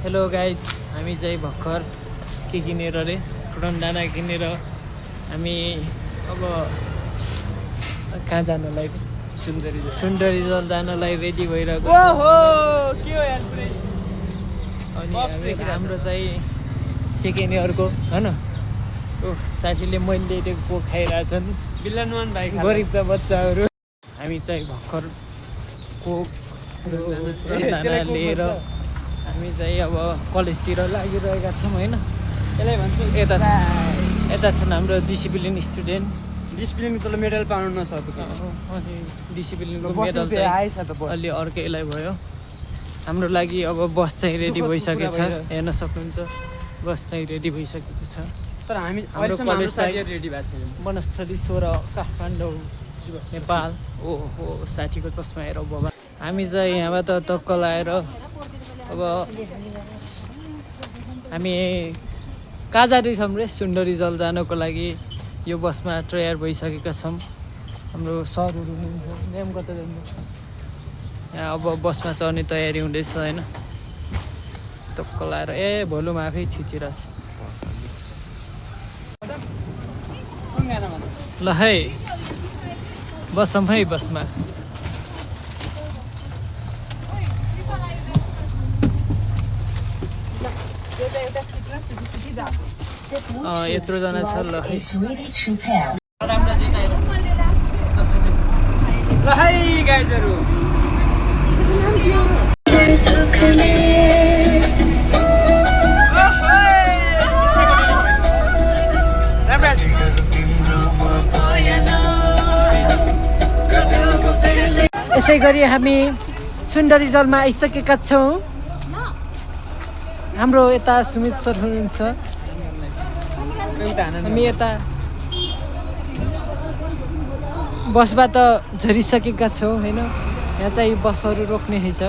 Hello guys, हामी चाहिँ भर्खर के किनेर रे रन्डाना किनेर हामी अब कहाँ जानलाई सुन्दरी जल जानलाई रेडी भइरहेको अनि हाम्रो चाहिँ सेकेन्ड इयरको होइन साथीले मैले दिएको खाइरहेछन् बिल्लानुमान भाइ गरिबका बच्चाहरू। हामी चाहिँ भर्खर कोक रन्डाना लिएर हामी चाहिँ अब कलेजतिर लागिरहेका छौँ होइन। यसलाई भन्छ यता छन् हाम्रो डिसिप्लिन स्टुडेन्ट। डिसिप्लिनको त मेडल पाउनु नसकेको अनि डिसिप्लिनको मेडल चाहिँ अलि अर्कैलाई भयो। हाम्रो लागि अब बस चाहिँ रेडी भइसकेको छ, हेर्न सक्नुहुन्छ बस चाहिँ रेडी भइसकेको छ। तर हामी हाम्रो कलेज चाहिँ रेडी भएको छैन। वनस्थली 16 काठमाडौँ नेपाल। हो साथीको चस्मा हेर बाबा। हामी चाहिँ यहाँबाट तक्क लाएर अब हामी कहाँ जाँदैछौँ रे सुन्दरी जल जानको लागि। यो बसमा तयार भइसकेका छौँ। हाम्रो सरहरू हुनुहुन्छ, म्याम कता जानुहुन्छ? यहाँ अब बसमा चढ्ने तयारी हुँदैछ होइन। तक्क लाएर भोलुम आफै थिचिरहेछ। ल है बसौँ है बसमा। यत्रोजना छ ल है। राम्रो जिताएर ल है गाइजहरु यसै गरी हामी सुन्दरी जलमा आइसकेका छौँ। हाम्रो यता सुमित सर हुनुहुन्छ। हामी यता बसबाट झरिसकेका छौँ होइन। यहाँ चाहिँ बसहरू रोक्ने हैछ।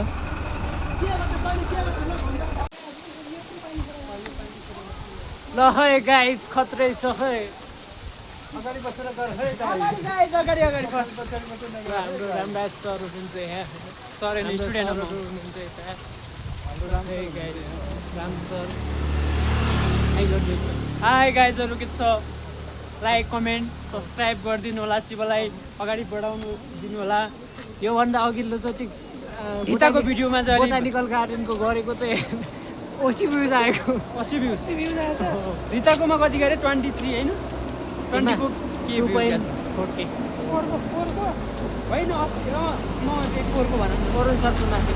ल है गाइज खत्रै छ है। अगाडि बसेर गर है गाइज अगाडि फर्स्ट हाम्रो रामराज सर हुनुहुन्छ यहाँ। सर एन्ड स्टुडेन्ट हुनुहुन्छ यता। हाम्रो राम सर हाई गाइजहरु के छ? लाइक कमेन्ट सब्सक्राइब गरिदिनु होला। शिवलाई अगाडि बढाउनु दिनु होला। योभन्दा अघिल्लो जति गीताको भिडियोमा चाहिँ बोटानिकल गार्डनको गरेको चाहिँ 80 भ्युज आएको। 80 भ्युज आएको। रिताकोमा कति गरे 23 हैन? 20 को के 2.4K होइन म एक 4 को भनौँ कोरोन सरको माथि।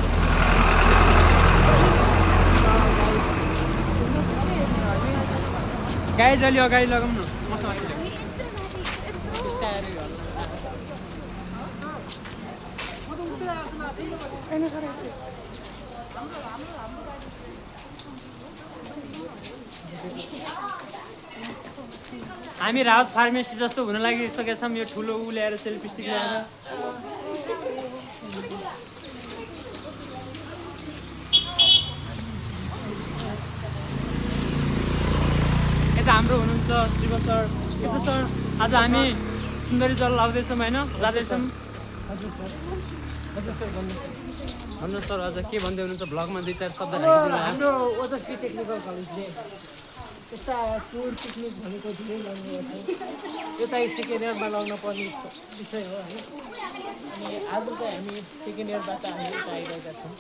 गाइज अलि अगाडि लगाउँ न मसँग हामी राहत फार्मेसी जस्तो हुन लागिसकेका छौँ। यो ठुलो उ ल्याएर सेल्फी स्टिक ल्याएर यता हाम्रो हुनुहुन्छ शिव सर। के छ सर? आज हामी सुन्दरी जल लाउँदैछौँ होइन, जाँदैछौँ। भन्नु सर आज के भन्दै हुनुहुन्छ? भ्लगमा 2-4 शब्द राखिदिनु। हाम्रो ओजस्वी टेक्निकल कलेजले यस्ता टुर पिकनिक भनेको धेरै लाउनुभएको छ। यो चाहिँ सेकेन्ड इयरमा लाउन पर्ने विषय हो है। अनि आज चाहिँ हामी सेकेन्ड इयरबाट हामी यता आइरहेका छौँ।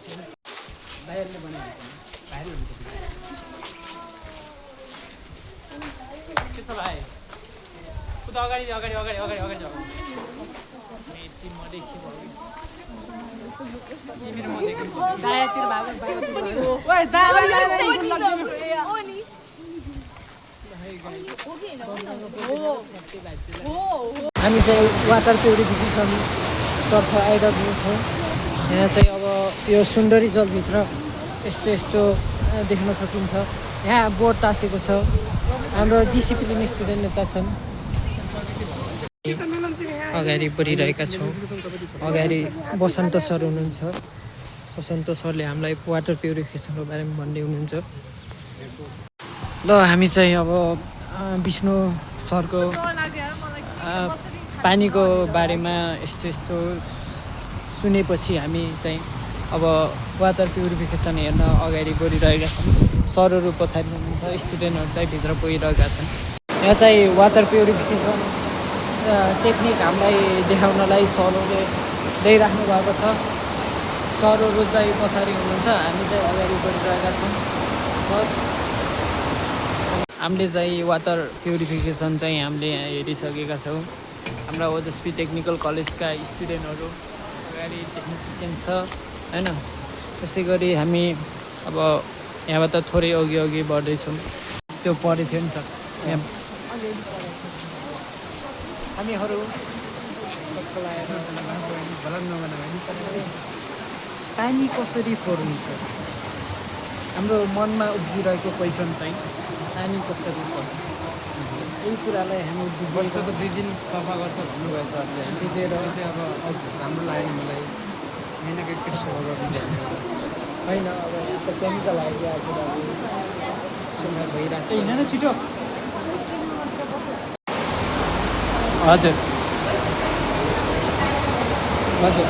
भाइहरूले बनाएको के छ भाइ? उता अगाडि जाऊ। यति मदेखि भयो तिमीहरू म देख्नु दायाँतिर भाग हामी चाहिँ वाटर प्युरिफिकेसन तर्फ आइरहेको छौँ। यहाँ चाहिँ अब यो सुन्दरी जलभित्र यस्तो देख्न सकिन्छ। यहाँ बोर्ड टाँसेको छ। हाम्रो डिसिप्लिन स्टुडेन्ट नेता छन्। अगाडि बढिरहेका छौँ। अगाडि बसन्त सर हुनुहुन्छ। बसन्त सरले हामीलाई वाटर प्युरिफिकेसनको बारेमा भन्दै हुनुहुन्छ। ल हामी चाहिँ अब विष्णु सरको पानीको बारेमा यस्तो सुनेपछि हामी चाहिँ अब वाटर प्युरिफिकेसन हेर्न अगाडि बढिरहेका छन्। सरहरू पछाडि हुनुहुन्छ, स्टुडेन्टहरू चाहिँ भित्र गइरहेका छन्। यहाँ चाहिँ वाटर प्युरिफिकेसन टेक्निक हामीलाई देखाउनलाई सरहरूले ल्याइराख्नु भएको छ। सरहरू चाहिँ पछाडि हुनुहुन्छ, हामी चाहिँ अगाडि बढिरहेका छौँ। सर हामीले चाहिँ वाटर प्युरिफिकेसन चाहिँ हामीले यहाँ हेरिसकेका छौँ। हाम्रा ओजस्वी टेक्निकल कलेजका स्टुडेन्टहरू अगाडि देख्न सकिन्छ होइन। त्यसै गरी हामी अब यहाँबाट थोरै अघि बढ्दैछौँ। त्यो पढेको थियो नि सर यहाँ हामीहरू पानी कसरी फोर्नुहुन्छ? हाम्रो मनमा उब्जिरहेको क्वेसन चाहिँ पानी कसरी फोर्नु, यही कुरालाई हामी वर्षको 2 दिन सफा गर्छ भन्नुभयो सरले। बुझेर चाहिँ अब राम्रो लाग्यो मलाई। महिनाको एकचोटि सफा गर्नु होइन। अब यहाँ त केमिकल आइदिएको छ, सुन्दा भइरहेको छ। हिँडेर छिटो। हजुर हजुर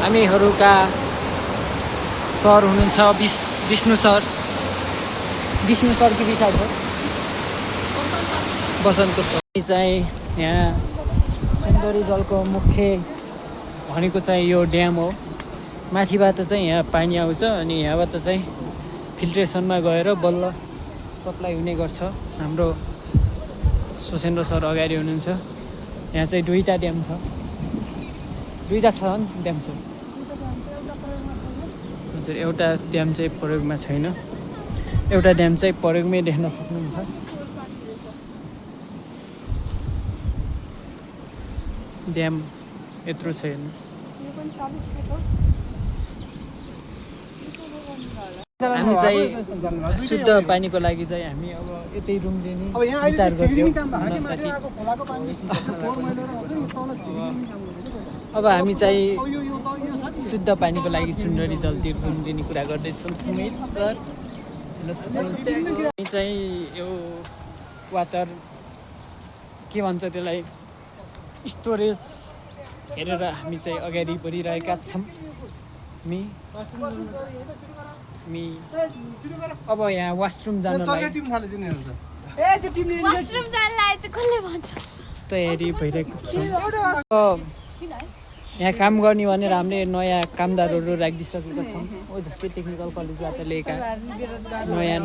हामीहरूका सर हुनुहुन्छ विष्णु सर कि विशाल सर? बसन्त सर चाहिँ यहाँ सुन्दरी जलको मुख्य भनेको चाहिँ यो ड्याम हो। माथिबाट चाहिँ यहाँ पानी आउँछ अनि यहाँबाट चाहिँ फिल्ट्रेसनमा गएर बल्ल सप्लाई हुने गर्छ। हाम्रो सुसेन्द्र सर अगाडि हुनुहुन्छ। यहाँ चाहिँ 2टा ड्याम छ, 2टा छ ड्याम छ हजुर। एउटा ड्याम चाहिँ प्रयोगमा छैन, एउटा ड्याम चाहिँ प्रयोगमै देख्न सक्नुहुन्छ। ड्याम यत्रो छ हेर्नुहोस्। हामी चाहिँ शुद्ध पानीको लागि चाहिँ हामी अब यतै रुम लिने विचार गर्थ्यौँ साथी। अब हामी चाहिँ शुद्ध पानीको लागि सुन्दरी जलतिर रुम लिने कुरा गर्दैछौँ। सुमित सर हामी चाहिँ यो वाटर के भन्छ त्यसलाई स्टोरेज हेरेर हामी चाहिँ अगाडि बढिरहेका छौँ। अब यहाँ वासरुम जानलाई तयारी भइरहेको छ। यहाँ काम गर्ने भनेर हामीले नयाँ कामदारहरू राखिदिइसकेका छौँ। ओजस्वी टेक्निकल कलेजबाट लिएका नयाँ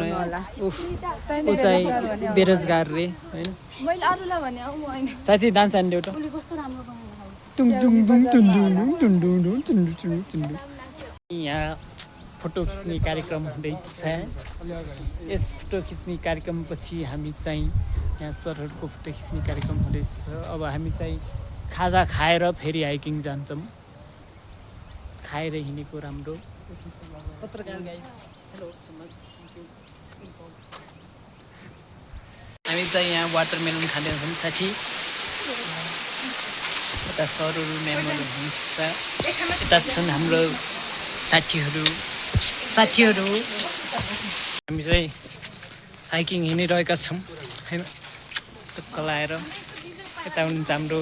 ऊ चाहिँ बेरोजगार रे होइन। साथी डान्स हान्ने एउटा यहाँ फोटो खिच्ने कार्यक्रम हुँदैछ। यस फोटो खिच्ने कार्यक्रमपछि हामी चाहिँ यहाँ सरहरूको फोटो खिच्ने कार्यक्रम हुँदैछ। अब हामी चाहिँ खाजा खाएर फेरि हाइकिङ जान्छौँ। खाएर हिँडेको राम्रो। पत्रकार गाइस हेलो हामी चाहिँ यहाँ वाटरमेलन खाँदैछौँ साथी। यता सरहरू म्यामहरू हुनुहुन्छ, यता छन् हाम्रो साथीहरू। हामी चाहिँ हाइकिङ हिँडिरहेका छौँ होइन। टक्क लाएर यता हुनुहुन्छ हाम्रो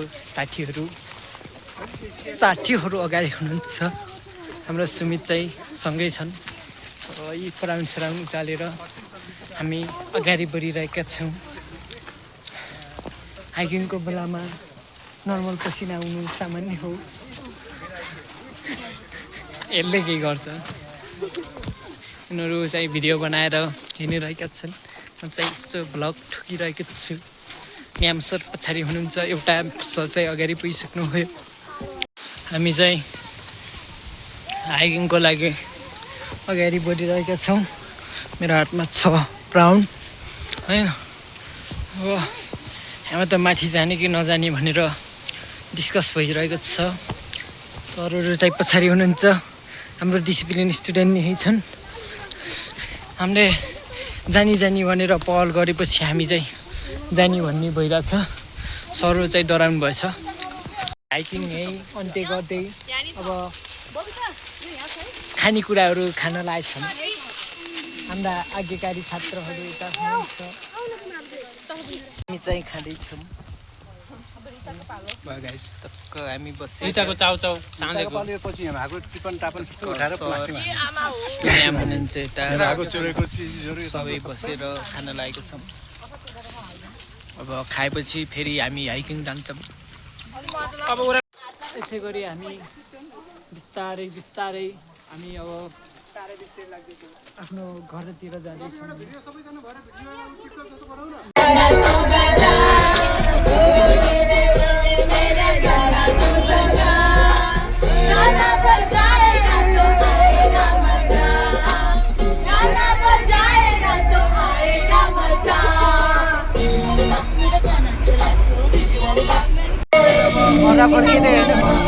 साथीहरू अगाडि हुनुहुन्छ। हाम्रो सुमित चाहिँ सँगै छन्। यी पराउन उचालेर हामी अगाडि बढिरहेका छौँ। हाइकिङको बेलामा नर्मल पसिना आउनु सामान्य हो, यसले केही गर्छ। उनीहरू चाहिँ भिडियो बनाएर हिँडिरहेका छन्। म चाहिँ यसो भ्लग ठोकिरहेको छु। म्याम सर पछाडि हुनुहुन्छ, एउटा सर चाहिँ अगाडि पुगिसक्नुभयो। हामी चाहिँ हाइकिङको लागि अगाडि बढिरहेका छौँ। मेरो हातमा छ प्राउन होइन। अब यहाँ त माथि जाने कि नजाने भनेर डिस्कस भइरहेको छ। सरहरू चाहिँ पछाडि हुनुहुन्छ। हाम्रो डिसिप्लिन स्टुडेन्ट यही छन्। हामीले जानी भनेर पहल गरेपछि हामी चाहिँ जानी भन्ने भइरहेछ। सरहरू चाहिँ डराउनु भएछ। हाइकिङ यही अन्त्य गर्दै अब खानेकुराहरू खान लागेका छन्। हाम्रा आज्ञाकारी छात्रहरू यता हुनुहुन्छ। हामी चाहिँ खाँदैछौँ। गाइस टक्क हामी बसेर दुईटाको चाउचाउ साँझेको पछि हाम्रो टिपन टापन सबै उठाएर प्लास्टिकमा यहाँ हुनुहुन्छ यता रागो चोरेको चिजहरू सबै बसेर खान लागेको छौँ। अब खाएपछि फेरि हामी हाइकिङ जान्छौँ। अब ओरा यसै गरी हामी बिस्तारै बिस्तारै हामी अब आफ्नो घरतिर जाँदैछौँ। घर फर्किँदै होइन